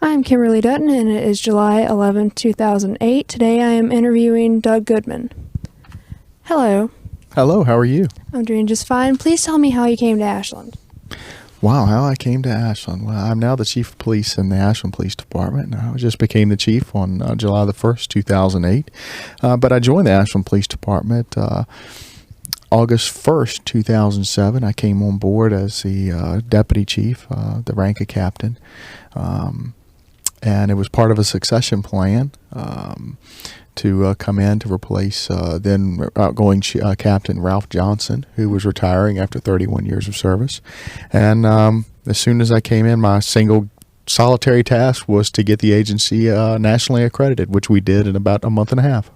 I'm Kimberly Dutton, and it is July 11th, 2008. Today I am interviewing Doug Goodman. Hello. Hello, how are you? I'm doing just fine. Please tell me how you came to Ashland. Wow, how I came to Ashland. Well, I'm now the chief of police in the Ashland Police Department. I just became the chief on July the 1st, 2008. But I joined the Ashland Police Department August 1st, 2007. I came on board as the deputy chief, the rank of captain. And it was part of a succession plan to come in to replace then outgoing Captain Ralph Johnson, who was retiring after 31 years of service. And as soon as I came in, my single solitary task was to get the agency nationally accredited, which we did in about a month and a half.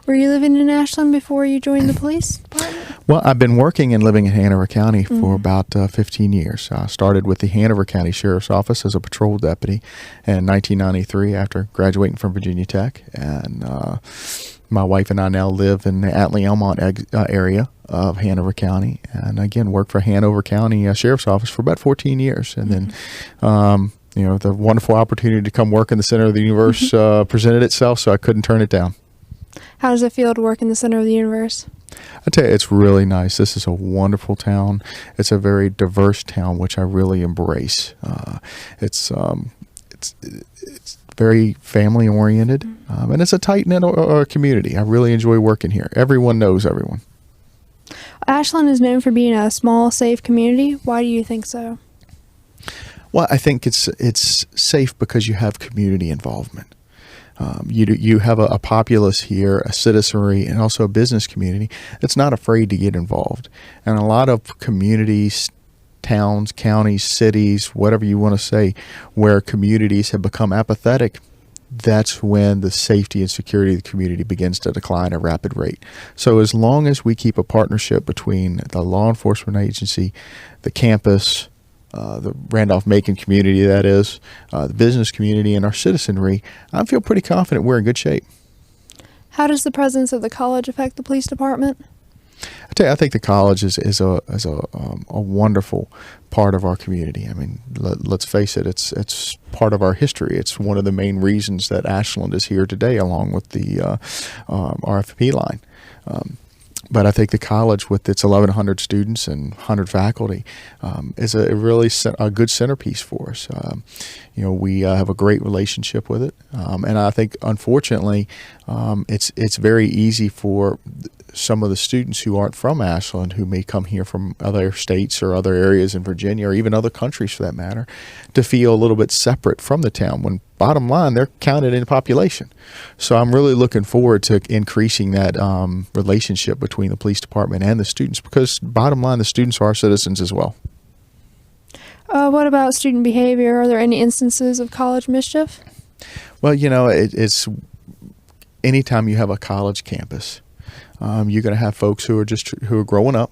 Were you living in Ashland before you joined the police department? Well, I've been working and living in Hanover County for about 15 years. I started with the Hanover County Sheriff's Office as a patrol deputy in 1993 after graduating from Virginia Tech. And my wife and I now live in the Atlee-Elmont area of Hanover County. And again, worked for Hanover County Sheriff's Office for about 14 years. And then the wonderful opportunity to come work in the center of the universe presented itself, so I couldn't turn it down. How does it feel to work in the center of the universe? I tell you, it's really nice. This is a wonderful town. It's a very diverse town, which I really embrace. It's very family oriented, and it's a tight knit community. I really enjoy working here. Everyone knows everyone. Ashland is known for being a small, safe community. Why do you think so? Well, I think it's safe because you have community involvement. You have a populace here, a citizenry, and also a business community that's not afraid to get involved. And a lot of communities, towns, counties, cities, whatever you want to say, where communities have become apathetic, that's when the safety and security of the community begins to decline at a rapid rate. So as long as we keep a partnership between the law enforcement agency, the campus, the Randolph-Macon community, that is, the business community, and our citizenry, I feel pretty confident we're in good shape. How does the presence of the college affect the police department? I tell you, I think the college is a wonderful part of our community. I mean, let's face it, it's part of our history. It's one of the main reasons that Ashland is here today, along with the RFP line. But I think the college, with its 1,100 students and 100 faculty, is a good centerpiece for us. We have a great relationship with it, and I think, unfortunately, it's very easy for some of the students who aren't from Ashland, who may come here from other states or other areas in Virginia, or even other countries for that matter, to feel a little bit separate from the town, when bottom line, they're counted in population. So I'm really looking forward to increasing that relationship between the police department and the students, because bottom line, the students are our citizens as well. What about student behavior? Are there any instances of college mischief? Well, it's anytime you have a college campus, you're going to have folks who are growing up.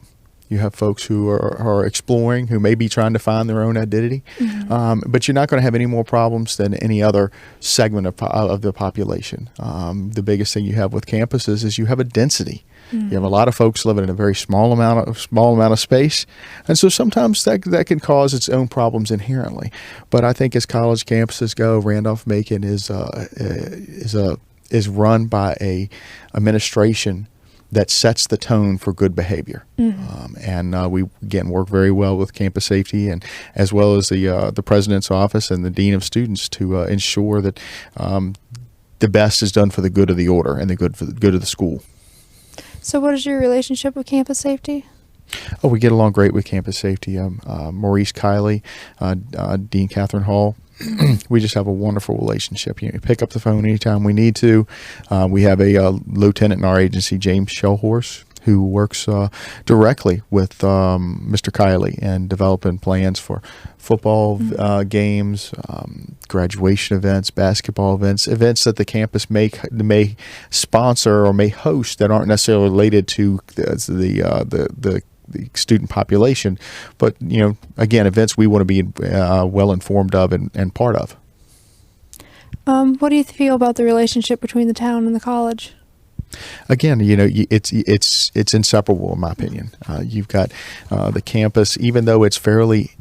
You have folks who are exploring, who may be trying to find their own identity. But you're not going to have any more problems than any other segment of the population. The biggest thing you have with campuses is you have a density. You have a lot of folks living in a very small amount of space, and so sometimes that can cause its own problems inherently. But I think as college campuses go, Randolph-Macon is run by a administration that sets the tone for good behavior. And we, again, work very well with campus safety, and as well as the president's office and the dean of students to ensure that the best is done for the good of the order and for the good of the school. So what is your relationship with campus safety? Oh, we get along great with campus safety. Maurice Kiley, Dean Catherine Hall, we just have a wonderful relationship. You pick up the phone anytime we need to. We have a lieutenant in our agency, James Shellhorse, who works directly with Mr. Kiley and developing plans for football games, graduation events, basketball events that the campus may sponsor or may host that aren't necessarily related to the student population, but again, events we want to be well informed of and part of. What do you feel about the relationship between the town and the college? Again, it's inseparable in my opinion. You've got the campus, even though it's fairly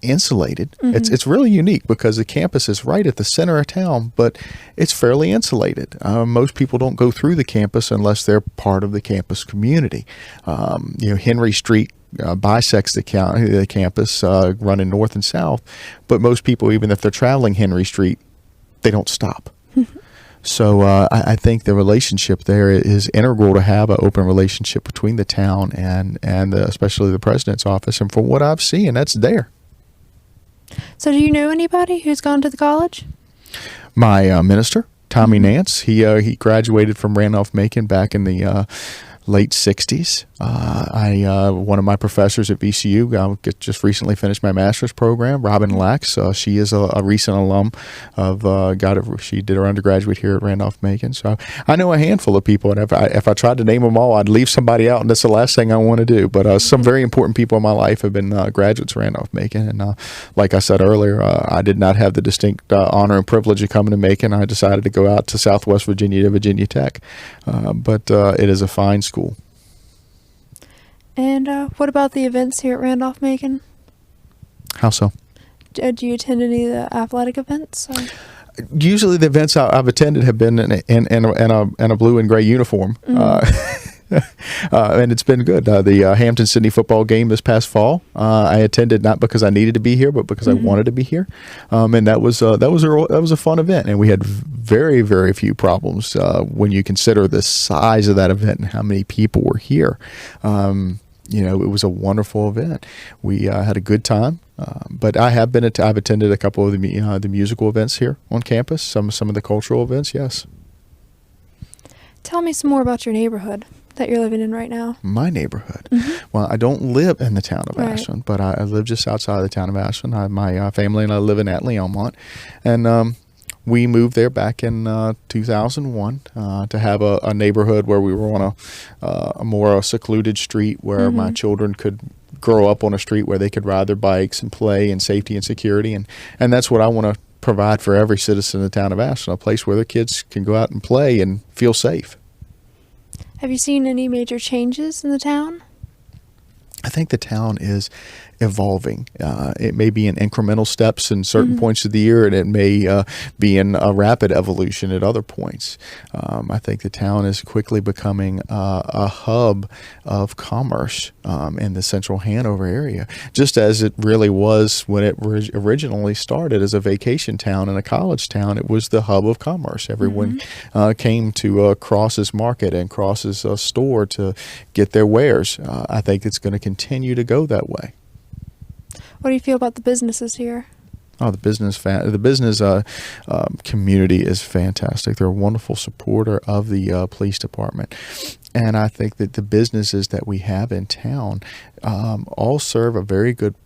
insulated. It's really unique because the campus is right at the center of town, but it's fairly insulated. Most people don't go through the campus unless they're part of the campus community. Henry Street bisects the campus, running north and south, but most people, even if they're traveling Henry Street, they don't stop. So I think the relationship there is integral to have an open relationship between the town and especially the president's office. And from what I've seen, that's there. So do you know anybody who's gone to the college? My minister, Tommy Nance, he graduated from Randolph-Macon back in the late 60s. One of my professors at VCU just recently finished my master's program, Robin Lax. She is a recent alum of she did her undergraduate here at Randolph-Macon. So I know a handful of people, and if I tried to name them all, I'd leave somebody out, and that's the last thing I want to do. But some very important people in my life have been graduates of Randolph-Macon, and like I said earlier, I did not have the distinct honor and privilege of coming to Macon. I decided to go out to Southwest Virginia to Virginia Tech, but it is a fine school. And what about the events here at Randolph-Macon? How so? Do you attend any of the athletic events? Usually the events I've attended have been in a blue and gray uniform. And it's been good. The Hampton-Sydney football game this past fall, I attended not because I needed to be here, but because I wanted to be here. And that was a fun event, and we had very, very few problems when you consider the size of that event and how many people were here. It was a wonderful event. We had a good time. But I've attended a couple of the musical events here on campus. Some of the cultural events, yes. Tell me some more about your neighborhood that you're living in right now. My neighborhood. Well, I don't live in the town of Right. Ashland, but I live just outside of the town of Ashland. My family and I live in Atlee-Elmont, and we moved there back in 2001 to have a neighborhood where we were on a more secluded street where my children could grow up on a street where they could ride their bikes and play in safety and security, and that's what I want to provide for every citizen in the town of Ashland, a place where their kids can go out and play and feel safe. Have you seen any major changes in the town? I think the town is evolving. It may be in incremental steps in certain points of the year, and it may be in a rapid evolution at other points. I think the town is quickly becoming a hub of commerce in the central Hanover area, just as it really was when it originally started as a vacation town and a college town. It was the hub of commerce. Everyone came to Cross's Market and Cross's store to get their wares. I think it's going to continue to go that way. What do you feel about the businesses here? Oh, the business community is fantastic. They're a wonderful supporter of the police department. And I think that the businesses that we have in town all serve a very good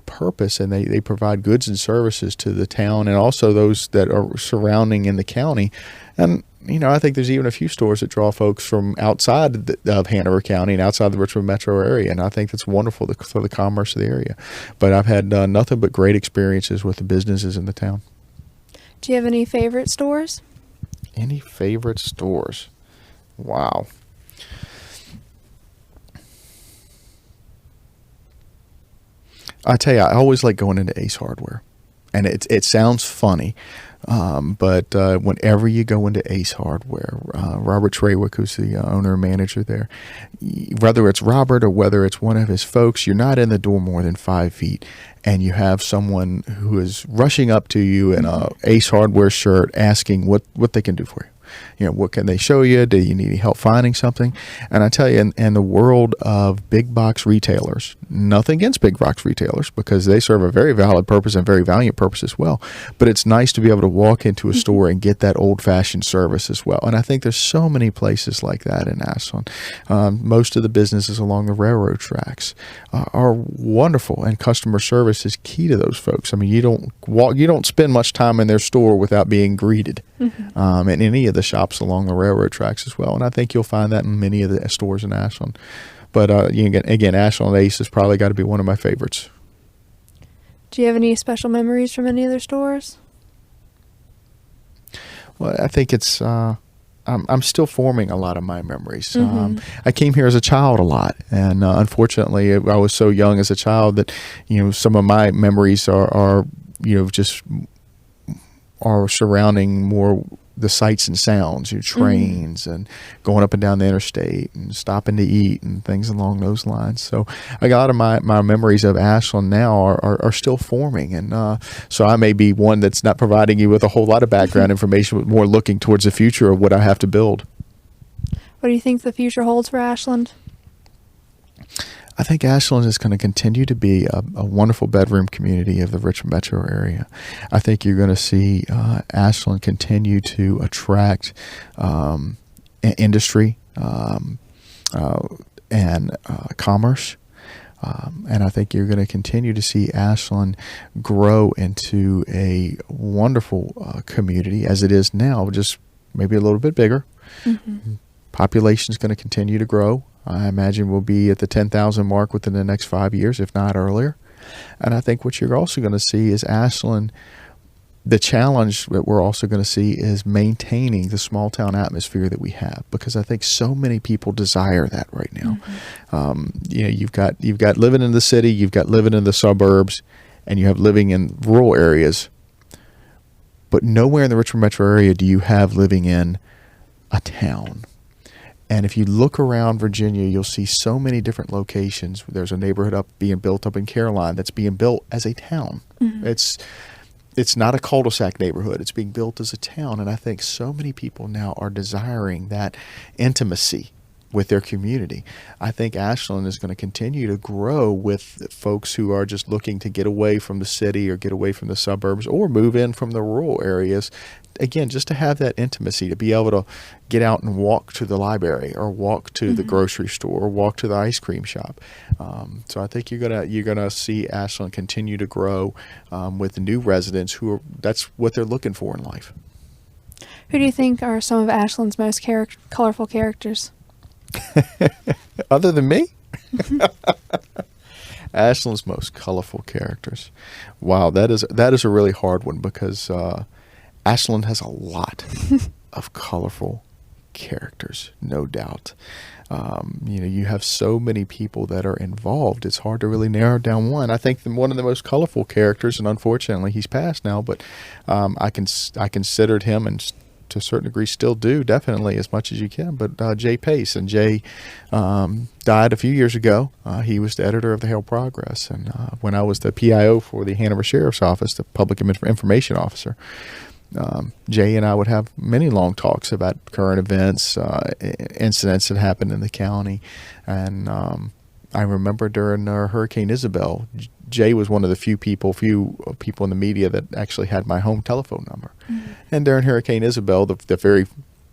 purpose, and they provide goods and services to the town and also those that are surrounding in the county. And I think there's even a few stores that draw folks from outside of Hanover County and outside the Richmond metro area, and I think that's wonderful for the commerce of the area. But I've had nothing but great experiences with the businesses in the town. Do you have any favorite stores? Any favorite stores? Wow. I tell you, I always like going into Ace Hardware, and it sounds funny, but whenever you go into Ace Hardware, Robert Trawick, who's the owner and manager there, whether it's Robert or whether it's one of his folks, you're not in the door more than 5 feet, and you have someone who is rushing up to you in a Ace Hardware shirt asking what they can do for you. What can they show you? Do you need any help finding something? And I tell you, in the world of big box retailers, nothing against big box retailers because they serve a very valid purpose and very valiant purpose as well. But it's nice to be able to walk into a store and get that old-fashioned service as well. And I think there's so many places like that in Ashland. Most of the businesses along the railroad tracks are wonderful, and customer service is key to those folks. I mean, you don't spend much time in their store without being greeted. In any of the shops along the railroad tracks as well. And I think you'll find that in many of the stores in Ashland. But again, Ashland Ace has probably got to be one of my favorites. Do you have any special memories from any other stores? Well, I think it's I'm still forming a lot of my memories. I came here as a child a lot, and unfortunately, I was so young as a child that some of my memories are just are surrounding more the sights and sounds, trains and going up and down the interstate and stopping to eat and things along those lines. So a lot of my memories of Ashland now are still forming. And so I may be one that's not providing you with a whole lot of background information, but more looking towards the future of what I have to build. What do you think the future holds for Ashland? I think Ashland is going to continue to be a wonderful bedroom community of the Richmond metro area. I think you're going to see Ashland continue to attract industry and commerce. And I think you're going to continue to see Ashland grow into a wonderful community as it is now, just maybe a little bit bigger. Population is going to continue to grow. I imagine we'll be at the 10,000 mark within the next 5 years, if not earlier. And I think what you're also going to see is Ashland, the challenge that we're also going to see is maintaining the small town atmosphere that we have, because I think so many people desire that right now. You've got living in the city, you've got living in the suburbs, and you have living in rural areas. But nowhere in the Richmond metro area do you have living in a town. And if you look around Virginia, you'll see so many different locations. There's a neighborhood being built up in Caroline that's being built as a town. It's not a cul-de-sac neighborhood. It's being built as a town. And I think so many people now are desiring that intimacy with their community. I think Ashland is going to continue to grow with folks who are just looking to get away from the city or get away from the suburbs or move in from the rural areas. Again, just to have that intimacy, to be able to get out and walk to the library or walk to the grocery store or walk to the ice cream shop. So I think you're gonna see Ashland continue to grow with new residents that's what they're looking for in life. Who do you think are some of Ashland's most colorful characters? Other than me? Ashland's most colorful characters. Wow, that is a really hard one, because Ashland has a lot of colorful characters, no doubt. You have so many people that are involved. It's hard to really narrow down one. I think one of the most colorful characters, and unfortunately he's passed now, but I considered him, and to a certain degree still do, definitely, as much as you can, but Jay Pace. And Jay died a few years ago. He was the editor of the Herald Progress, and when I was the PIO for the Hanover Sheriff's Office, the Public Information Officer, Jay and I would have many long talks about current events, incidents that happened in the county. And I remember during Hurricane Isabel, Jay was one of the few people in the media that actually had my home telephone number. And during Hurricane Isabel, the very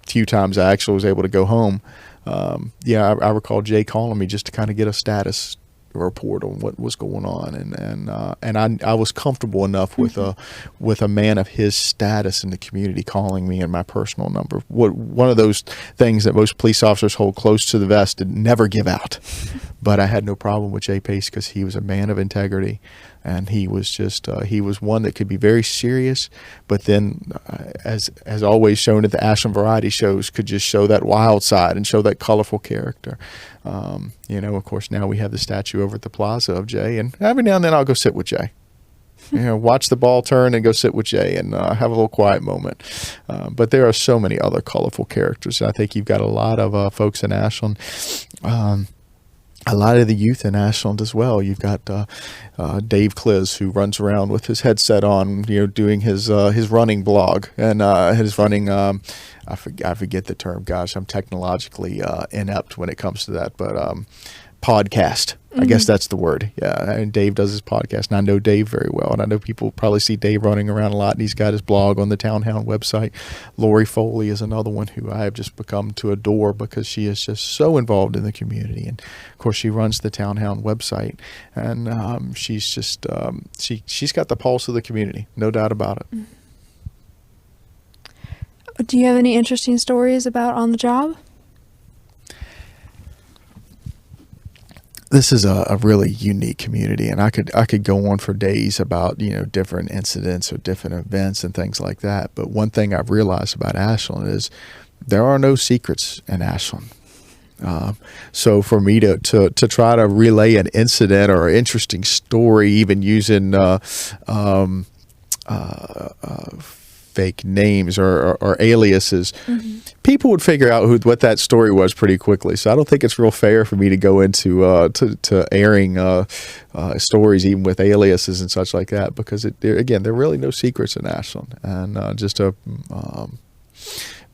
few times I actually was able to go home, I recall Jay calling me just to kind of get a status report on what was going on, and I was comfortable enough with a man of his status in the community calling me in my personal number. One of those things that most police officers hold close to the vest and never give out. But I had no problem with Jay Pace, because he was a man of integrity, and he was just he was one that could be very serious, but then as always shown at the Ashland variety shows, could just show that wild side and show that colorful character. Of course, now we have the statue over at the plaza of Jay, and every now and then I'll go sit with Jay. Watch the ball turn and go sit with Jay and have a little quiet moment. But there are so many other colorful characters. I think you've got a lot of folks in Ashland. A lot of the youth in Ashland as well. You've got Dave Kliz, who runs around with his headset on, doing his running blog and his running. I forget the term. Gosh, I'm technologically inept when it comes to that. But podcast, I guess that's the word. Yeah, and Dave does his podcast, and I know Dave very well, and I know people probably see Dave running around a lot, and he's got his blog on the Townhound website. Lori Foley is another one who I have just become to adore, because she is just so involved in the community, and of course she runs the Townhound website, and she's just she's got the pulse of the community, no doubt about it. Do you have any interesting stories about on the job? This is a really unique community, and I could go on for days about different incidents or different events and things like that. But one thing I've realized about Ashland is there are no secrets in Ashland. So for me to try to relay an incident or an interesting story, even using fake names or aliases, people would figure out what that story was pretty quickly. So I don't think it's real fair for me to go into to airing stories even with aliases and such like that, because there are really no secrets in Ashland, and just to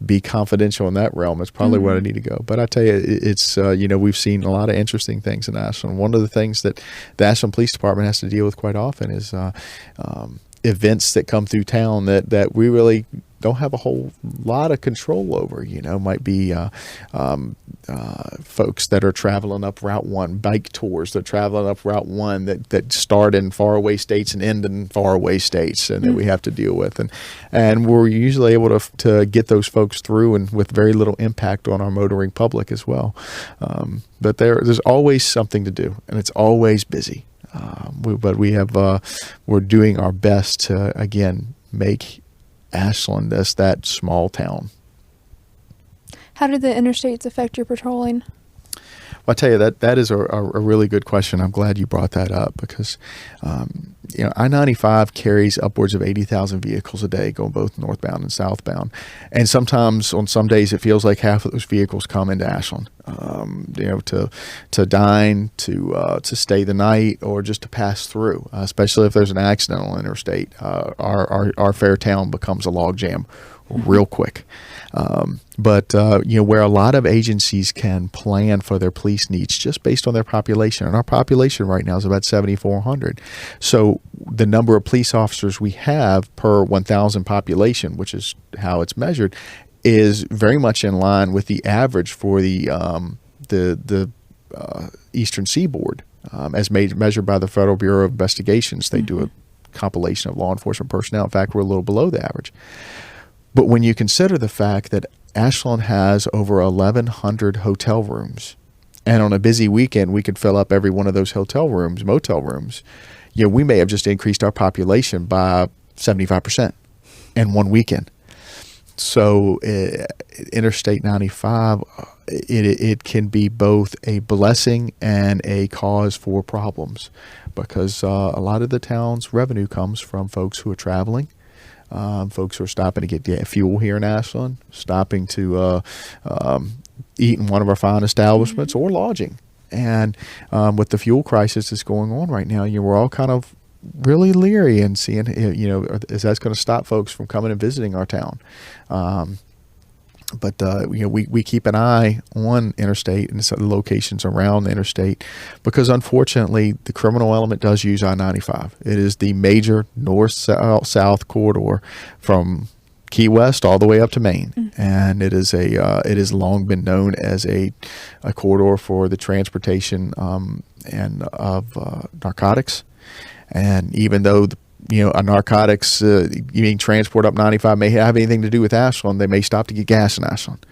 be confidential in that realm is probably where I need to go. But I tell you, it's we've seen a lot of interesting things in Ashland. One of the things that the Ashland Police Department has to deal with quite often is events that come through town that we really don't have a whole lot of control over. Might be folks that are traveling up Route 1, bike tours. They're traveling up Route 1 that start in faraway states and end in faraway states, and that we have to deal with. And we're usually able to get those folks through, and with very little impact on our motoring public as well. But there's always something to do, and it's always busy. We're doing our best to, again, make Ashland as that small town. How do the interstates affect your patrolling? Well, I tell you, that is a really good question. I'm glad you brought that up, because I-95 carries upwards of 80,000 vehicles a day going both northbound and southbound, and sometimes on some days it feels like half of those vehicles come into Ashland, to dine, to stay the night, or just to pass through. Especially if there's an accident on interstate, our fair town becomes a logjam real quick. But where a lot of agencies can plan for their police needs just based on their population, and our population right now is about 7,400. So the number of police officers we have per 1,000 population, which is how it's measured, is very much in line with the average for the Eastern Seaboard, as measured by the Federal Bureau of Investigations. They do a compilation of law enforcement personnel. In fact, we're a little below the average. But when you consider the fact that Ashland has over 1,100 hotel rooms, and on a busy weekend we could fill up every one of those motel rooms, we may have just increased our population by 75% in one weekend. So Interstate 95, it can be both a blessing and a cause for problems, because a lot of the town's revenue comes from folks who are traveling. Folks who are stopping to get fuel here in Ashland, stopping to eat in one of our fine establishments, or lodging. And with the fuel crisis that's going on right now, we're all kind of really leery and seeing, is that going to stop folks from coming and visiting our town? But we keep an eye on interstate and the locations around the interstate, because unfortunately the criminal element does use I-95. It is the major north-south corridor from Key West all the way up to Maine, and it has long been known as a corridor for the transportation of narcotics. And even though a narcotics being transport up 95 may have anything to do with Ashland, they may stop to get gas in Ashland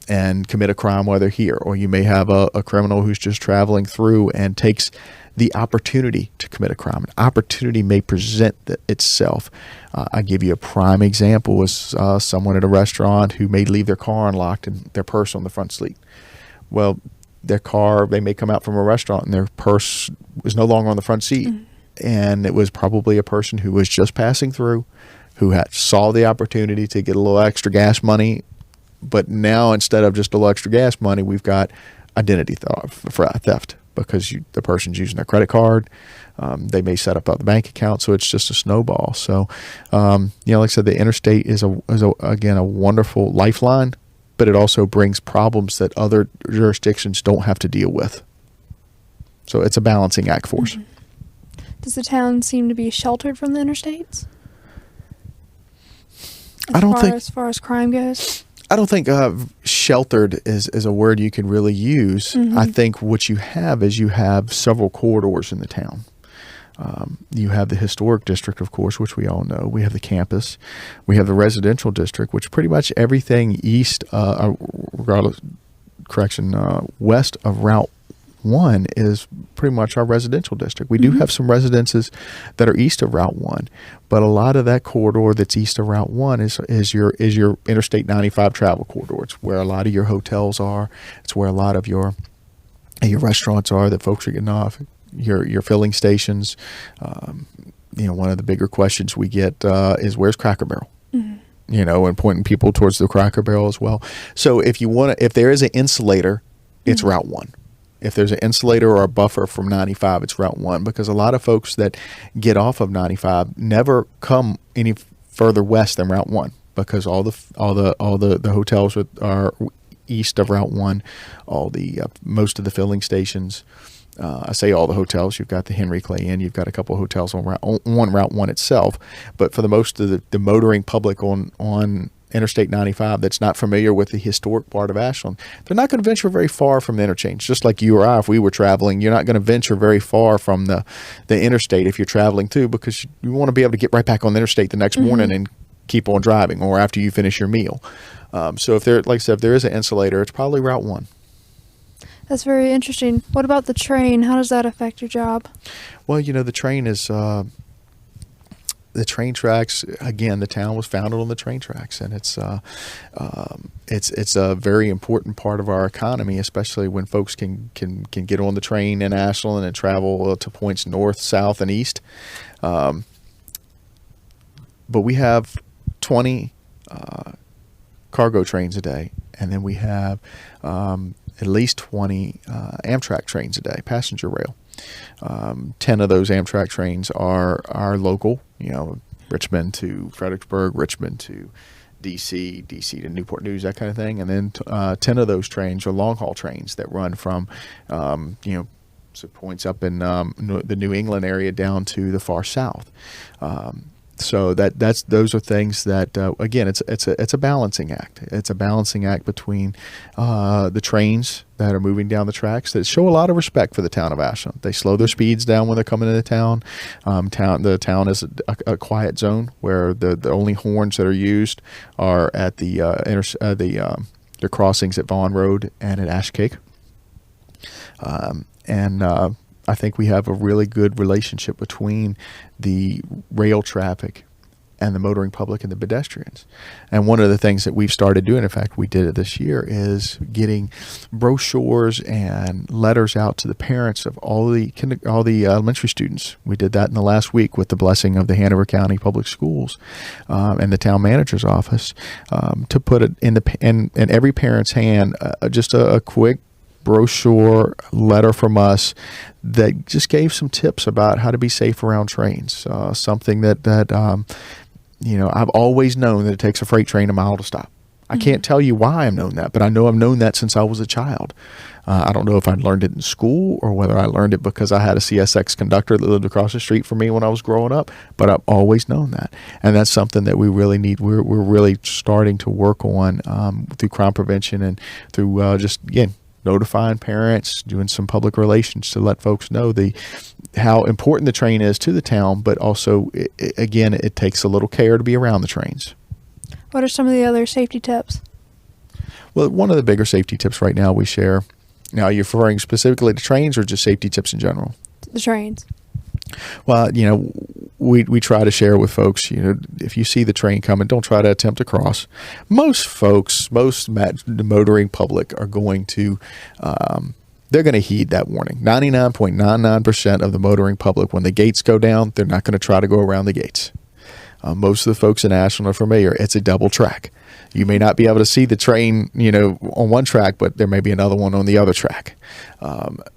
and commit a crime while they're here. Or you may have a criminal who's just traveling through and takes the opportunity to commit a crime. An opportunity may present itself. I give you a prime example is someone at a restaurant who may leave their car unlocked and their purse on the front seat. Well, their car, they may come out from a restaurant and their purse is no longer on the front seat. And it was probably a person who was just passing through, who saw the opportunity to get a little extra gas money. But now, instead of just a little extra gas money, we've got identity theft, because the person's using their credit card. They may set up a bank account, so it's just a snowball. So, like I said, the interstate is again a wonderful lifeline, but it also brings problems that other jurisdictions don't have to deal with. So it's a balancing act for us. Does the town seem to be sheltered from the interstates? As far as crime goes? I don't think sheltered is a word you can really use. I think what you have is you have several corridors in the town. You have the historic district, of course, which we all know. We have the campus. We have the residential district, which pretty much everything west of Route 1 is pretty much our residential district. We do have some residences that are east of Route 1, but a lot of that corridor that's east of Route 1 is your Interstate 95 travel corridor. It's where a lot of your hotels are. It's where a lot of your restaurants are that folks are getting off. Your filling stations. One of the bigger questions we get is where's Cracker Barrel? And pointing people towards the Cracker Barrel as well. So if there is an insulator, it's Route 1. If there's an insulator or a buffer from 95, it's Route 1, because a lot of folks that get off of 95 never come any further west than Route 1, because all the hotels are east of Route 1. Most of the filling stations. I say all the hotels. You've got the Henry Clay Inn. You've got a couple of hotels on Route 1 itself. But for the most of the motoring public on Interstate 95 that's not familiar with the historic part of Ashland, they're not going to venture very far from the interchange. Just like you or I, if we were traveling, you're not going to venture very far from the interstate if you're traveling through, because you want to be able to get right back on the interstate the next morning and keep on driving, or after you finish your meal. So if there is an insulator, it's probably Route 1. That's very interesting. What about the train? How does that affect your job? Well, the train is the train tracks. Again, the town was founded on the train tracks, and it's a very important part of our economy, especially when folks can get on the train in Ashland and travel to points north, south, and east. But we have 20 cargo trains a day, and then we have at least 20 Amtrak trains a day, passenger rail. 10 of those Amtrak trains are local, Richmond to Fredericksburg, Richmond to DC to Newport News, that kind of thing. And then 10 of those trains are long-haul trains that run from, points up in the New England area down to the far south. So those are things that again, it's a balancing act. It's a balancing act between the trains that are moving down the tracks that show a lot of respect for the town of Ashland. They slow their speeds down when they're coming into town. The town is a quiet zone where the only horns that are used are at the crossings at Vaughan Road and at Ash Cake. I think we have a really good relationship between the rail traffic and the motoring public and the pedestrians. And one of the things that we've started doing, in fact, we did it this year, is getting brochures and letters out to the parents of all the elementary students. We did that in the last week with the blessing of the Hanover County Public Schools and the town manager's office, to put it in every parent's hand, just a quick brochure letter from us that just gave some tips about how to be safe around trains. Something that I've always known that it takes a freight train a mile to stop. I can't tell you why I've known that, but I know I've known that since I was a child. I don't know if I learned it in school or whether I learned it because I had a CSX conductor that lived across the street from me when I was growing up, but I've always known that. And that's something that we really need. We're really starting to work on through crime prevention and through notifying parents, doing some public relations to let folks know how important the train is to the town, but also, it takes a little care to be around the trains. What are some of the other safety tips? Well, one of the bigger safety tips right now we share, now you're referring specifically to trains or just safety tips in general? The trains. Well, we try to share with folks, if you see the train coming, don't try to attempt to cross. Most the motoring public are going to, they're going to heed that warning. 99.99% of the motoring public, when the gates go down, they're not going to try to go around the gates. Most of the folks in Ashland are familiar. It's a double track. You may not be able to see the train, on one track, but there may be another one on the other track.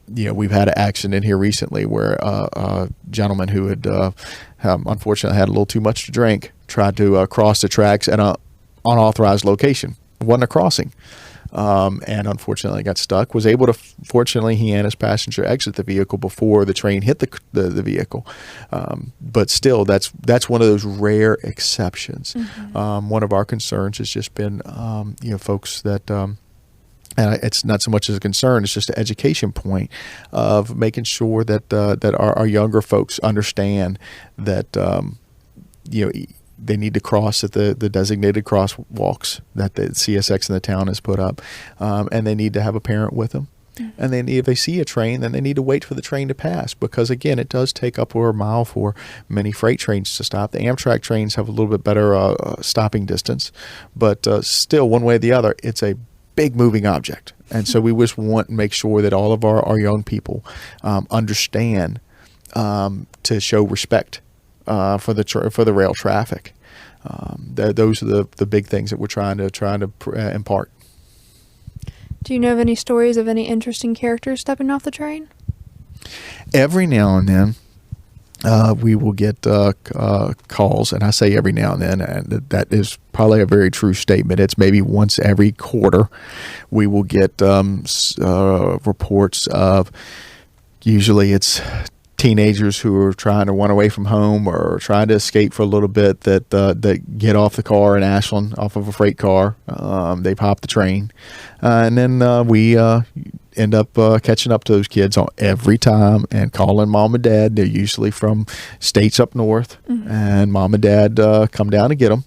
We've had an accident here recently where a gentleman who had unfortunately had a little too much to drink tried to cross the tracks at an unauthorized location. It wasn't a crossing. And unfortunately got stuck, was able to, fortunately, he and his passenger exit the vehicle before the train hit the vehicle. But still, that's one of those rare exceptions. One of our concerns has just been, folks that, and it's not so much as a concern, it's just an education point of making sure that our younger folks understand that, they need to cross at the designated crosswalks that the CSX in the town has put up, and they need to have a parent with them. And then if they see a train, then they need to wait for the train to pass because, again, it does take upward a mile for many freight trains to stop. The Amtrak trains have a little bit better stopping distance, but still, one way or the other, it's a big moving object. And so we just want to make sure that all of our young people understand to show respect for the rail traffic. Those are the big things that we're trying to impart. Do you know of any stories of any interesting characters stepping off the train? Every now and then, we will get calls, and I say every now and then, and that is probably a very true statement. It's maybe once every quarter we will get reports of, usually it's teenagers who are trying to run away from home or trying to escape for a little bit that get off the car in Ashland, off of a freight car. They pop the train, and then we end up catching up to those kids on every time and calling mom and dad. They're usually from states up north, and mom and dad come down to get them.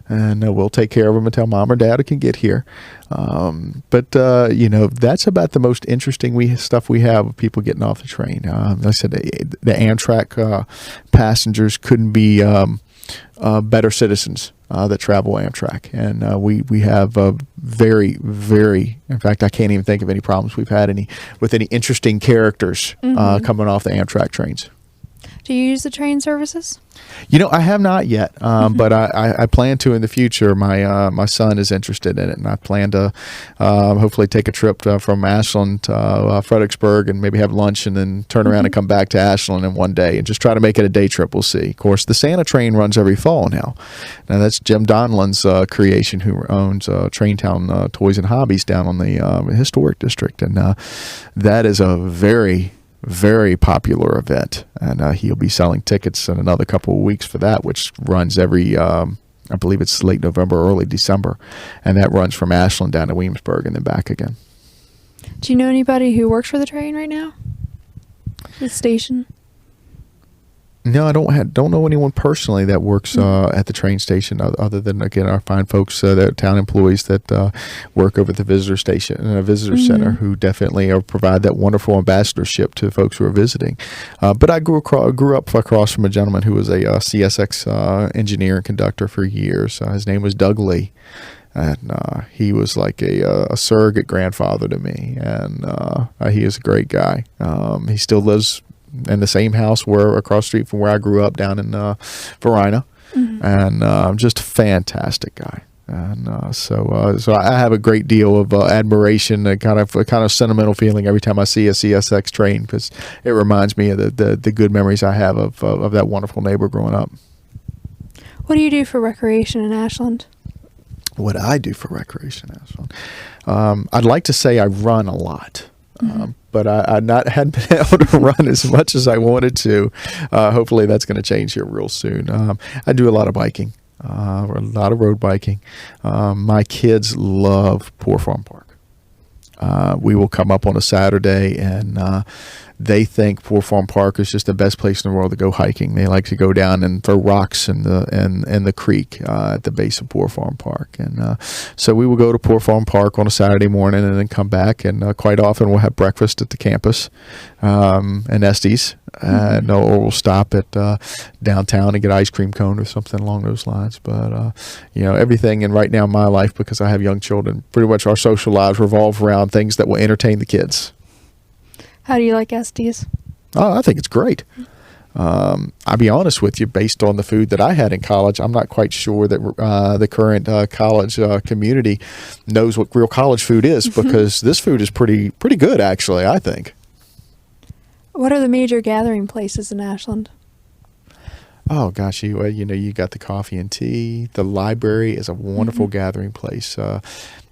And we'll take care of them until mom or dad can get here. But that's about the most interesting stuff we have of people getting off the train. Like I said, the Amtrak passengers couldn't be better citizens that travel Amtrak. And we have very, very, in fact, I can't even think of any problems we've had with any interesting characters coming off the Amtrak trains. Do you use the train services? I have not yet, but I plan to in the future. My son is interested in it, and I plan to hopefully take a trip from Ashland to Fredericksburg and maybe have lunch and then turn around and come back to Ashland in one day and just try to make it a day trip. We'll see. Of course, the Santa train runs every fall now. Now, that's Jim Donlan's creation, who owns Traintown Toys and Hobbies down on the historic district, and that is a very popular event, and he'll be selling tickets in another couple of weeks for that, which runs every I believe it's late November, early December, and that runs from Ashland down to Williamsburg and then back again. Do you know anybody who works for the train right now? The station? No, I don't know anyone personally that works at the train station, other than, again, our fine folks, that town employees that work over at the visitor station and a visitor center, who definitely provide that wonderful ambassadorship to folks who are visiting. But I grew up across from a gentleman who was a CSX engineer and conductor for years. His name was Doug Lee. And he was like a surrogate grandfather to me, and he is a great guy. He still lives in the same house across the street from where I grew up down in Varina, and just a fantastic guy. And so I have a great deal of admiration and kind of sentimental feeling every time I see a CSX train, because it reminds me of the good memories I have of that wonderful neighbor growing up. What do you do for recreation in Ashland? What I do for recreation in Ashland? I'd like to say I run a lot. But I hadn't been able to run as much as I wanted to. Hopefully that's going to change here real soon. I do a lot of biking, a lot of road biking. My kids love Poor Farm Park. We will come up on a Saturday, and they think Poor Farm Park is just the best place in the world to go hiking. They like to go down and throw rocks in the creek at the base of Poor Farm Park. And so we will go to Poor Farm Park on a Saturday morning and then come back. And quite often we'll have breakfast at the campus and Estes. Or we'll stop at downtown and get ice cream cone or something along those lines. But everything, and right now in my life, because I have young children, pretty much our social lives revolve around things that will entertain the kids. How do you like Estes? Oh, I think it's great. I'll be honest with you, based on the food that I had in college, I'm not quite sure that the current college community knows what real college food is, because this food is pretty good, actually, I think. What are the major gathering places in Ashland? Oh gosh, you got the coffee and tea. The library is a wonderful gathering place.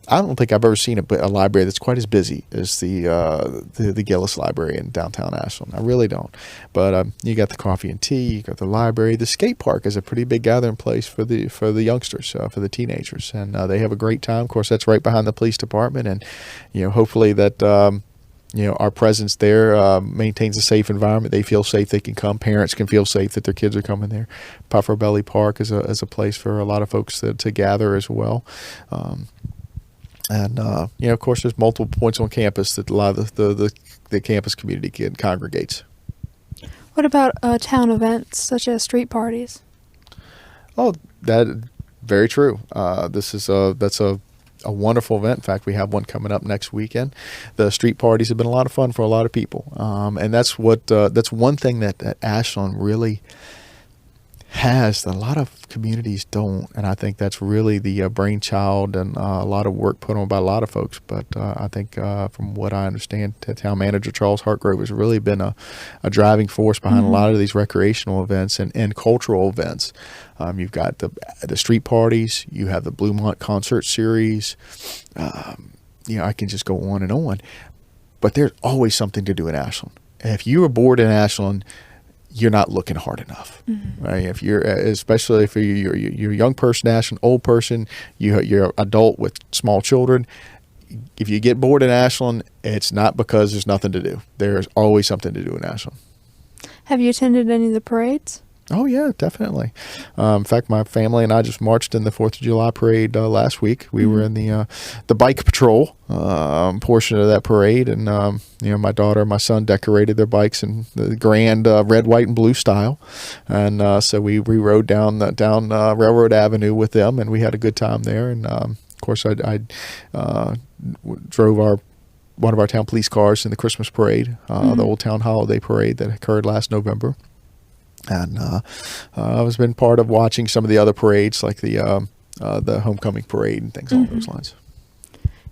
I don't think I've ever seen a library that's quite as busy as the Gillis Library in downtown Ashland. I really don't. But you got the coffee and tea, you got the library. The skate park is a pretty big gathering place for the youngsters, for the teenagers, and they have a great time. Of course, that's right behind the police department, and hopefully that our presence there maintains a safe environment. They feel safe, they can come. Parents can feel safe that their kids are coming there. Puffer Belly Park is a place for a lot of folks to gather as well. And of course, there's multiple points on campus that a lot of the campus community congregates. What about town events such as street parties? Oh, that very true. That's a wonderful event. In fact, we have one coming up next weekend. The street parties have been a lot of fun for a lot of people, and that's one thing that Ashland really has that a lot of communities don't, and I think that's really the brainchild and a lot of work put on by a lot of folks. But I think from what I understand, town manager Charles Hartgrove has really been a driving force behind a lot of these recreational events and cultural events. You've got the street parties, you have the Bluemont concert series. I can just go on and on, but there's always something to do in Ashland. If you were bored in Ashland, you're not looking hard enough, right? If especially if you're a young person, Ashland, old person, you're an adult with small children. If you get bored in Ashland, it's not because there's nothing to do. There's always something to do in Ashland. Have you attended any of the parades? Oh yeah, definitely. In fact, my family and I just marched in the 4th of July parade last week. We were in the bike patrol portion of that parade, and my daughter and my son decorated their bikes in the grand red, white, and blue style, and so we rode down Railroad Avenue with them, and we had a good time there. And of course, I drove one of our town police cars in the Christmas parade, the Old Town Holiday Parade that occurred last November. And I've been part of watching some of the other parades, like the homecoming parade and things along those lines.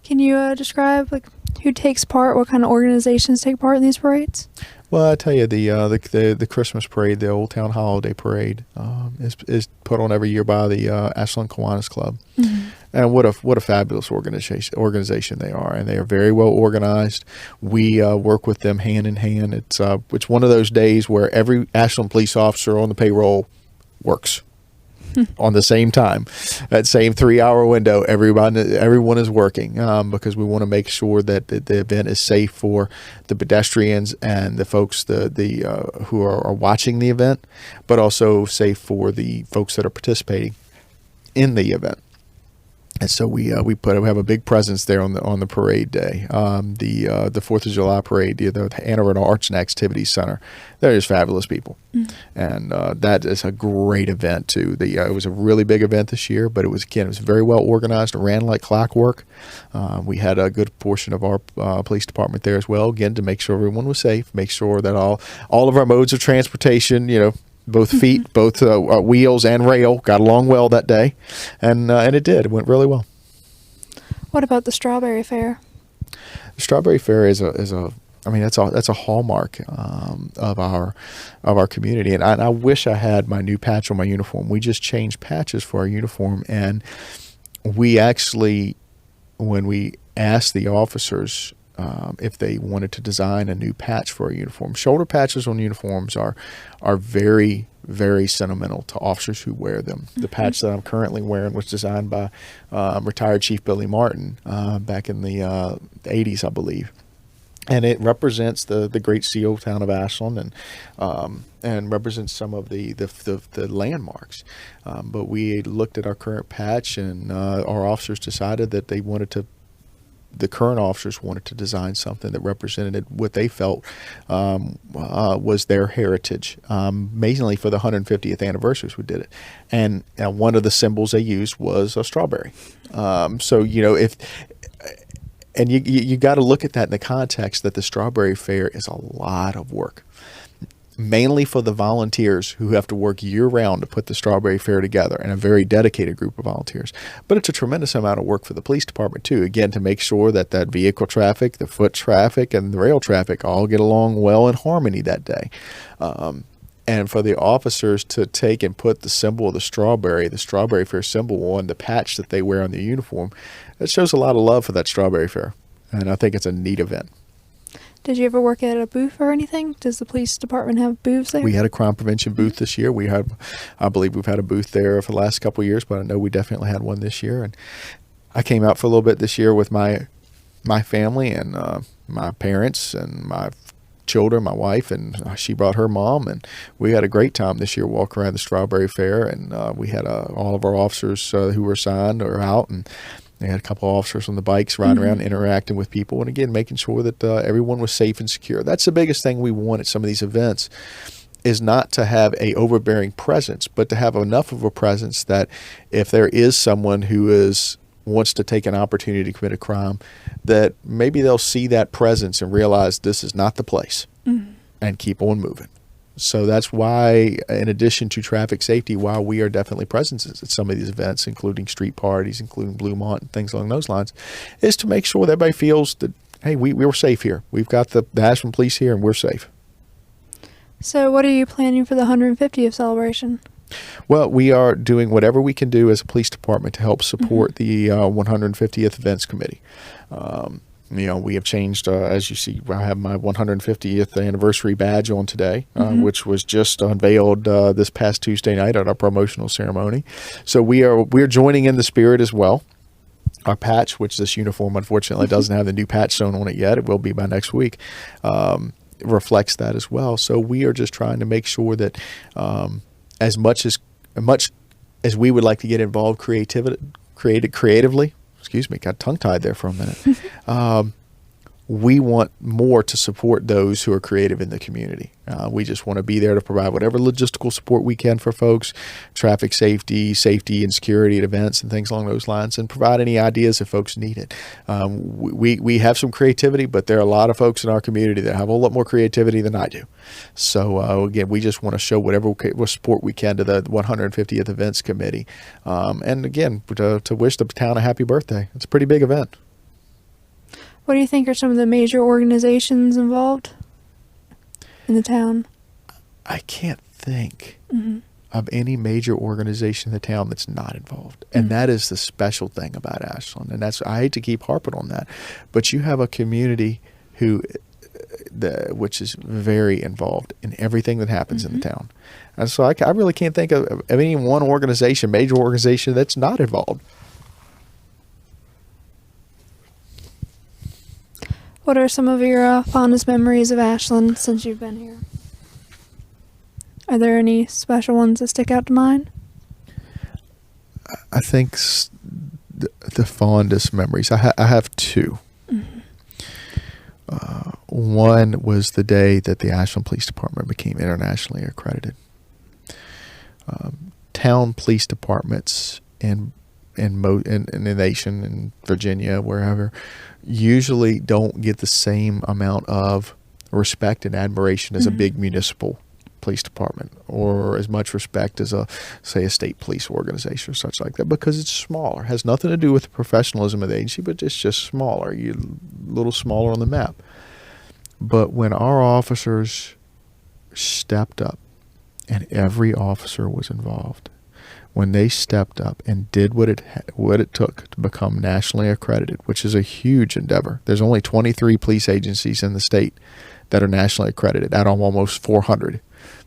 Can you describe who takes part? What kind of organizations take part in these parades? Well, I tell you, the Christmas parade, the Old Town Holiday Parade, is put on every year by the Ashland Kiwanis Club, and what a fabulous organization they are, and they are very well organized. We work with them hand in hand. It's one of those days where every Ashland police officer on the payroll works on the same time, that same 3-hour window. Everyone is working because we want to make sure that the event is safe for the pedestrians and the folks who are watching the event, but also safe for the folks that are participating in the event. And so we have a big presence there on the parade day. The 4th of July parade, the Anne Arundel Arts and Activities Center, they're just fabulous people, and that is a great event too. It was a really big event this year, but it was very well organized. It ran like clockwork. We had a good portion of our police department there as well, again to make sure everyone was safe, make sure that all of our modes of transportation, both feet, both wheels and rail, got along well that day, and it did. It went really well. What about the Strawberry Fair? The Strawberry Fair that's a hallmark of our community, and I wish I had my new patch on my uniform. We just changed patches for our uniform, and we actually, when we asked the officers if they wanted to design a new patch for a uniform. Shoulder patches on uniforms are very, very sentimental to officers who wear them. The patch that I'm currently wearing was designed by retired Chief Billy Martin back in the 80s, I believe. And it represents the great seal town of Ashland and represents some of the landmarks. But we looked at our current patch, and our officers decided that the current officers wanted to design something that represented what they felt was their heritage. Mainly for the 150th anniversaries, we did it, and one of the symbols they used was a strawberry. So you got to look at that in the context that the Strawberry Fair is a lot of work, mainly for the volunteers who have to work year-round to put the Strawberry Fair together, and a very dedicated group of volunteers. But it's a tremendous amount of work for the police department, too, again, to make sure that vehicle traffic, the foot traffic, and the rail traffic all get along well in harmony that day. And for the officers to take and put the symbol of the Strawberry Fair symbol on the patch that they wear on their uniform, that shows a lot of love for that Strawberry Fair. And I think it's a neat event. Did you ever work at a booth or anything? Does the police department have booths there? We had a crime prevention booth this year. I believe we've had a booth there for the last couple of years, but I know we definitely had one this year. And I came out for a little bit this year with my family and my parents and my children, my wife, and she brought her mom, and we had a great time this year walking around the Strawberry Fair. And we had all of our officers who were assigned are out, and They had a couple of officers on the bikes riding around, interacting with people, and again, making sure that everyone was safe and secure. That's the biggest thing we want at some of these events, is not to have a overbearing presence, but to have enough of a presence that if there is someone who wants to take an opportunity to commit a crime, that maybe they'll see that presence and realize this is not the place and keep on moving. So that's why, in addition to traffic safety, why we are definitely present at some of these events, including street parties, including Bluemont and things along those lines, is to make sure that everybody feels that, hey, we were safe here. We've got the Ashland Police here and we're safe. So what are you planning for the 150th celebration? Well, we are doing whatever we can do as a police department to help support the 150th Events Committee. We have changed, as you see, I have my 150th anniversary badge on today, which was just unveiled this past Tuesday night at our promotional ceremony. So we're joining in the spirit as well. Our patch, which this uniform unfortunately doesn't have the new patch sewn on it yet, it will be by next week, reflects that as well. So we are just trying to make sure that as much as we would like to get involved creatively, excuse me, got tongue-tied there for a minute. We want more to support those who are creative in the community. We just want to be there to provide whatever logistical support we can for folks, traffic safety and security at events and things along those lines, and provide any ideas if folks need it. We have some creativity, but there are a lot of folks in our community that have a lot more creativity than I do. So again, we just want to show whatever support we can to the 150th Events Committee. And again, to wish the town a happy birthday. It's a pretty big event. What do you think are some of the major organizations involved in the town? I can't think of any major organization in the town that's not involved. And that is the special thing about Ashland. And I hate to keep harping on that, but you have a community which is very involved in everything that happens in the town. And so I really can't think of any one major organization that's not involved. What are some of your fondest memories of Ashland since you've been here? Are there any special ones that stick out to mind? I think the fondest memories, I have two. One was the day that the Ashland Police Department became internationally accredited. Town police departments in the nation, in Virginia, wherever, usually don't get the same amount of respect and admiration as a big municipal police department, or as much respect as a state police organization or such like that, because it's smaller. It has nothing to do with the professionalism of the agency, but it's just smaller. You're a little smaller on the map. But when our officers stepped up, and every officer was involved, when they stepped up and did what it took to become nationally accredited, which is a huge endeavor. There's only 23 police agencies in the state that are nationally accredited out of almost 400.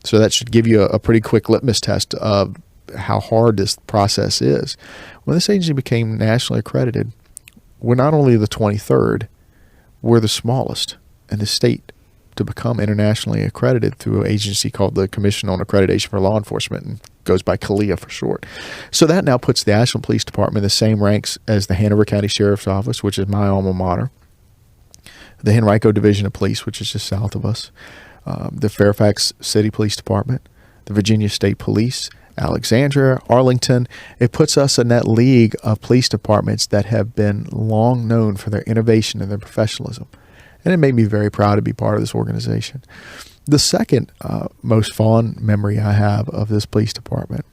So that should give you a pretty quick litmus test of how hard this process is. When this agency became nationally accredited, we're not only the 23rd, we're the smallest in the state to become internationally accredited through an agency called the Commission on Accreditation for Law Enforcement, and goes by CALEA for short. So that now puts the Ashland Police Department in the same ranks as the Hanover County Sheriff's Office, which is my alma mater, the Henrico Division of Police, which is just south of us, the Fairfax City Police Department, the Virginia State Police, Alexandria, Arlington. It puts us in that league of police departments that have been long known for their innovation and their professionalism. And it made me very proud to be part of this organization. The second most fond memory I have of this police department,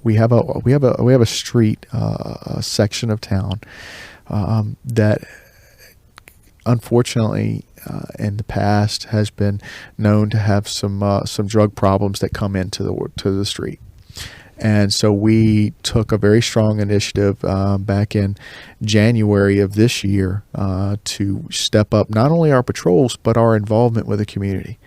we have a street, a section of town that unfortunately in the past has been known to have some drug problems that come into the street. And so we took a very strong initiative back in January of this year to step up not only our patrols, but our involvement with the community.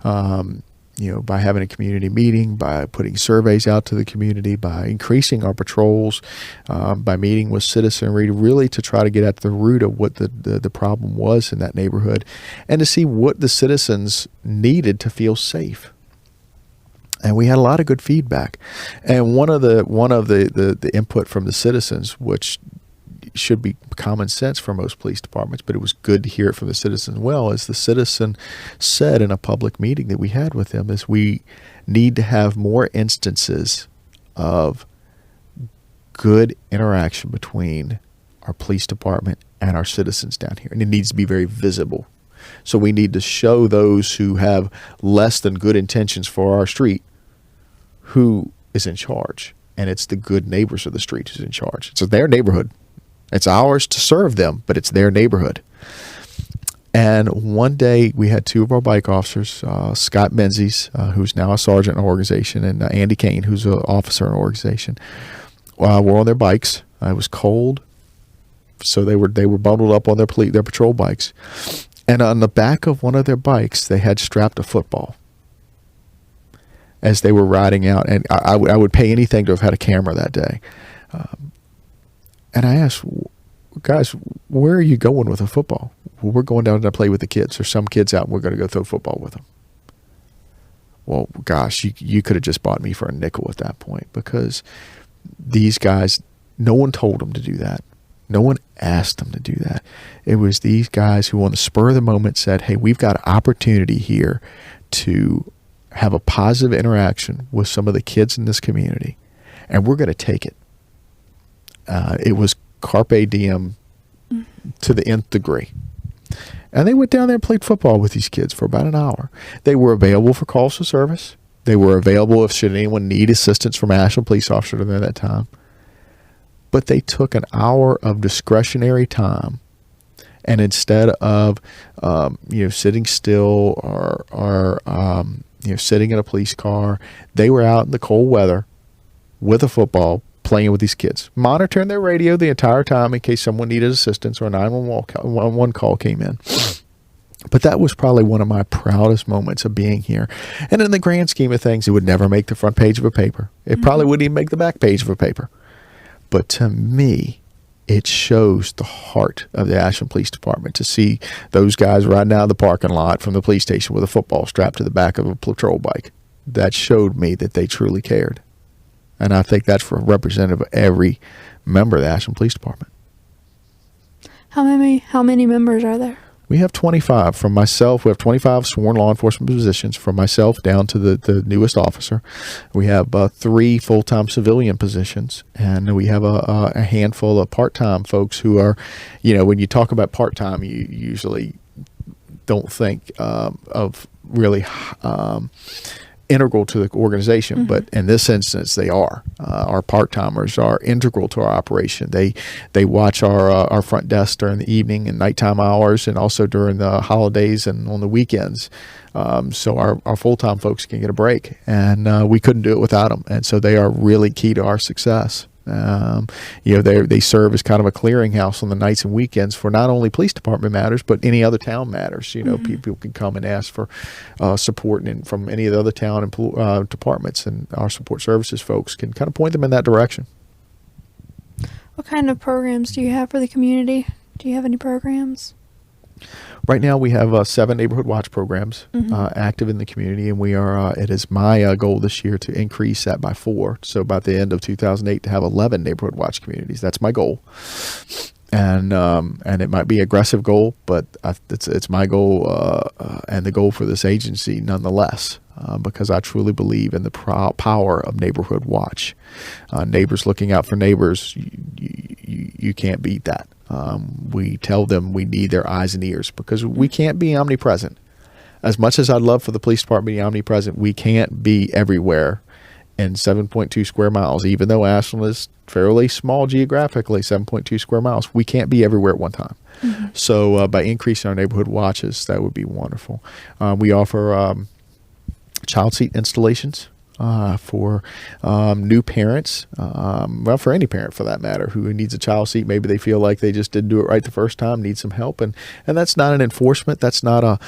By having a community meeting, by putting surveys out to the community, by increasing our patrols, by meeting with citizenry, really to try to get at the root of what the problem was in that neighborhood, and to see what the citizens needed to feel safe. And we had a lot of good feedback. And one of the input from the citizens, which should be common sense for most police departments, but it was good to hear it from the citizens as well, as the citizen said in a public meeting that we had with them, is we need to have more instances of good interaction between our police department and our citizens down here. And it needs to be very visible. So we need to show those who have less than good intentions for our street who is in charge. And it's the good neighbors of the street who's in charge. It's their neighborhood. It's ours to serve them, but it's their neighborhood. And one day we had two of our bike officers, Scott Menzies, who's now a sergeant in our organization, and Andy Kane, who's an officer in our organization. Were on their bikes. It was cold, so they were bundled up on their patrol bikes. And on the back of one of their bikes, they had strapped a football as they were riding out. And I would pay anything to have had a camera that day. And I asked, guys, where are you going with a football? Well, we're going down to play with the kids. There's some kids out and we're going to go throw football with them. Well, gosh, you could have just bought me for a nickel at that point, because these guys, no one told them to do that. No one asked them to do that. It was these guys who on the spur of the moment said, hey, we've got an opportunity here to have a positive interaction with some of the kids in this community, and we're going to take it. It was carpe diem to the nth degree. And they went down there and played football with these kids for about an hour. They were available for calls for service. They were available if should anyone need assistance from an Ashland police officer during that time. But they took an hour of discretionary time, and instead of sitting still or sitting in a police car, they were out in the cold weather with a football, playing with these kids, monitoring their radio the entire time in case someone needed assistance or a 911 call came in. But that was probably one of my proudest moments of being here. And in the grand scheme of things, it would never make the front page of a paper. It probably wouldn't even make the back page of a paper. But to me, it shows the heart of the Ashland Police Department to see those guys riding out of the parking lot from the police station with a football strapped to the back of a patrol bike. That showed me that they truly cared. And I think that's representative of every member of the Ashland Police Department. How many members are there? We have 25. From myself, we have 25 sworn law enforcement positions, from myself down to the newest officer. We have 3 full-time civilian positions, and we have a handful of part-time folks who are, when you talk about part-time, you usually don't think of really integral to the organization, but in this instance, they are. Our part-timers are integral to our operation. They watch our front desk during the evening and nighttime hours, and also during the holidays and on the weekends. So our full-time folks can get a break, and we couldn't do it without them. And so they are really key to our success. They serve as kind of a clearinghouse on the nights and weekends for not only police department matters, but any other town matters. People can come and ask for support from any of the other town departments, and our support services folks can kind of point them in that direction. What kind of programs do you have for the community? Do you have any programs? Right now, we have 7 neighborhood watch programs active in the community, and we are. It is my goal this year to increase that by 4. So by the end of 2008, to have 11 neighborhood watch communities. That's my goal, and it might be an aggressive goal, but it's my goal and the goal for this agency nonetheless. Because I truly believe in the power of neighborhood watch. Neighbors looking out for neighbors, you can't beat that. We tell them we need their eyes and ears, because we can't be omnipresent. As much as I'd love for the police department to be omnipresent, we can't be everywhere in 7.2 square miles. Even though Ashland is fairly small geographically, 7.2 square miles, we can't be everywhere at one time. So by increasing our neighborhood watches, that would be wonderful. We offer child seat installations for new parents, for any parent for that matter, who needs a child seat. Maybe they feel like they just didn't do it right the first time, need some help, and that's not an enforcement. That's not a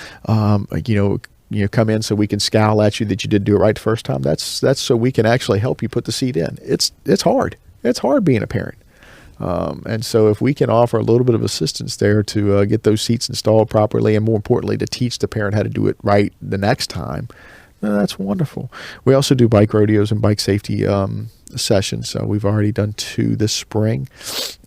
come in so we can scowl at you that you didn't do it right the first time. That's so we can actually help you put the seat in. It's hard. It's hard being a parent. And so if we can offer a little bit of assistance there to get those seats installed properly, and more importantly, to teach the parent how to do it right the next time, That's wonderful. We also do bike rodeos and bike safety sessions. We've already done 2 this spring,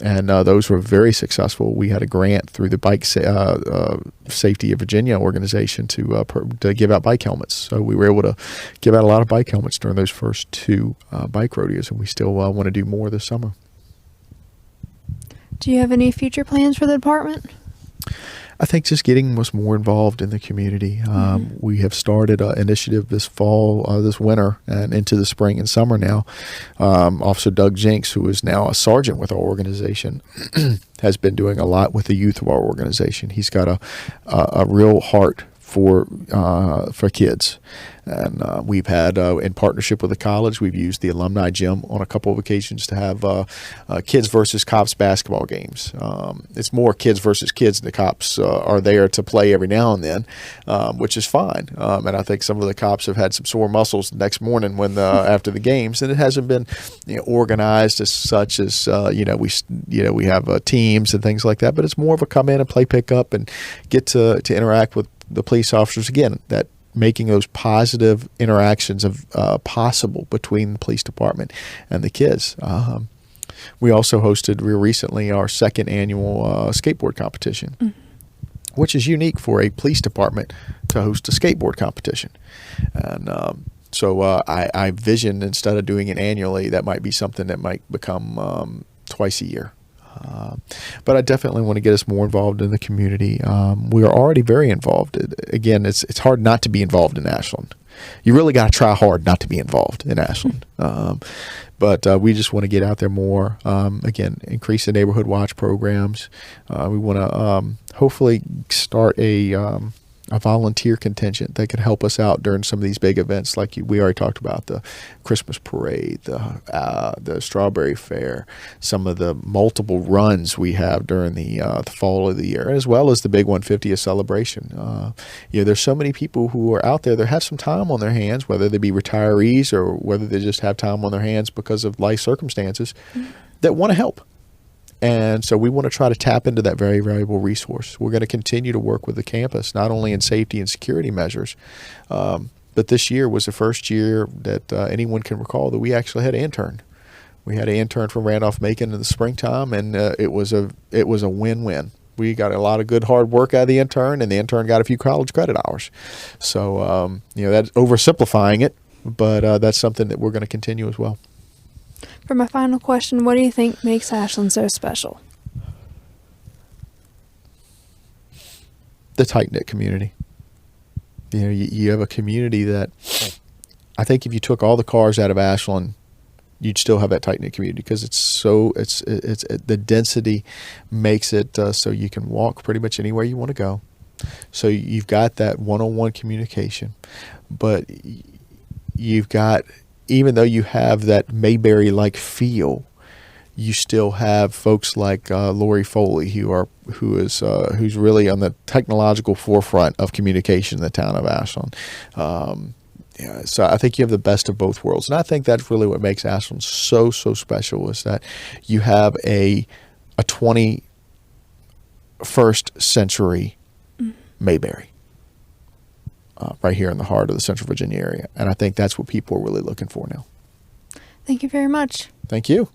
and those were very successful. We had a grant through the Safety of Virginia organization to give out bike helmets. So we were able to give out a lot of bike helmets during those first 2 bike rodeos, and we still want to do more this summer. Do you have any future plans for the department? I think just getting us more involved in the community. We have started an initiative this fall, this winter, and into the spring and summer now. Officer Doug Jenks, who is now a sergeant with our organization, has been doing a lot with the youth of our organization. He's got a real heart for kids. And we've had, in partnership with the college, we've used the alumni gym on a couple of occasions to have kids versus cops basketball games. It's more kids versus kids. The cops are there to play every now and then, which is fine. And I think some of the cops have had some sore muscles the next morning when after the games, and it hasn't been organized as such as we have teams and things like that. But it's more of a come in and play pickup and get to interact with the police officers again. That making those positive interactions possible between the police department and the kids. We also hosted recently our 2nd annual skateboard competition, which is unique for a police department to host a skateboard competition. And so I vision, instead of doing it annually, that might be something that might become twice a year. But I definitely want to get us more involved in the community. We are already very involved. Again, it's hard not to be involved in Ashland. You really got to try hard not to be involved in Ashland. But we just want to get out there more. Again, increase the neighborhood watch programs. We want to hopefully start a volunteer contingent that could help us out during some of these big events, like we already talked about, the Christmas parade, the Strawberry Fair, some of the multiple runs we have during the fall of the year, as well as the big 150th celebration. There's so many people who are out there that have some time on their hands, whether they be retirees or whether they just have time on their hands because of life circumstances, that want to help. And so we want to try to tap into that very valuable resource. We're going to continue to work with the campus, not only in safety and security measures, but this year was the first year that anyone can recall that we actually had an intern. We had an intern from Randolph-Macon in the springtime, and it was a win-win. We got a lot of good hard work out of the intern, and the intern got a few college credit hours. So, that's oversimplifying it, but that's something that we're going to continue as well. For my final question, what do you think makes Ashland so special? The tight-knit community. You have a community that I think if you took all the cars out of Ashland, you'd still have that tight-knit community, because the density makes it so you can walk pretty much anywhere you want to go. So you've got that one-on-one communication, but you've got, even though you have that Mayberry-like feel, you still have folks like Lori Foley, who's really on the technological forefront of communication in the town of Ashland. So I think you have the best of both worlds, and I think that's really what makes Ashland so special, is that you have a 21st century Mayberry. Right here in the heart of the Central Virginia area. And I think that's what people are really looking for now. Thank you very much. Thank you.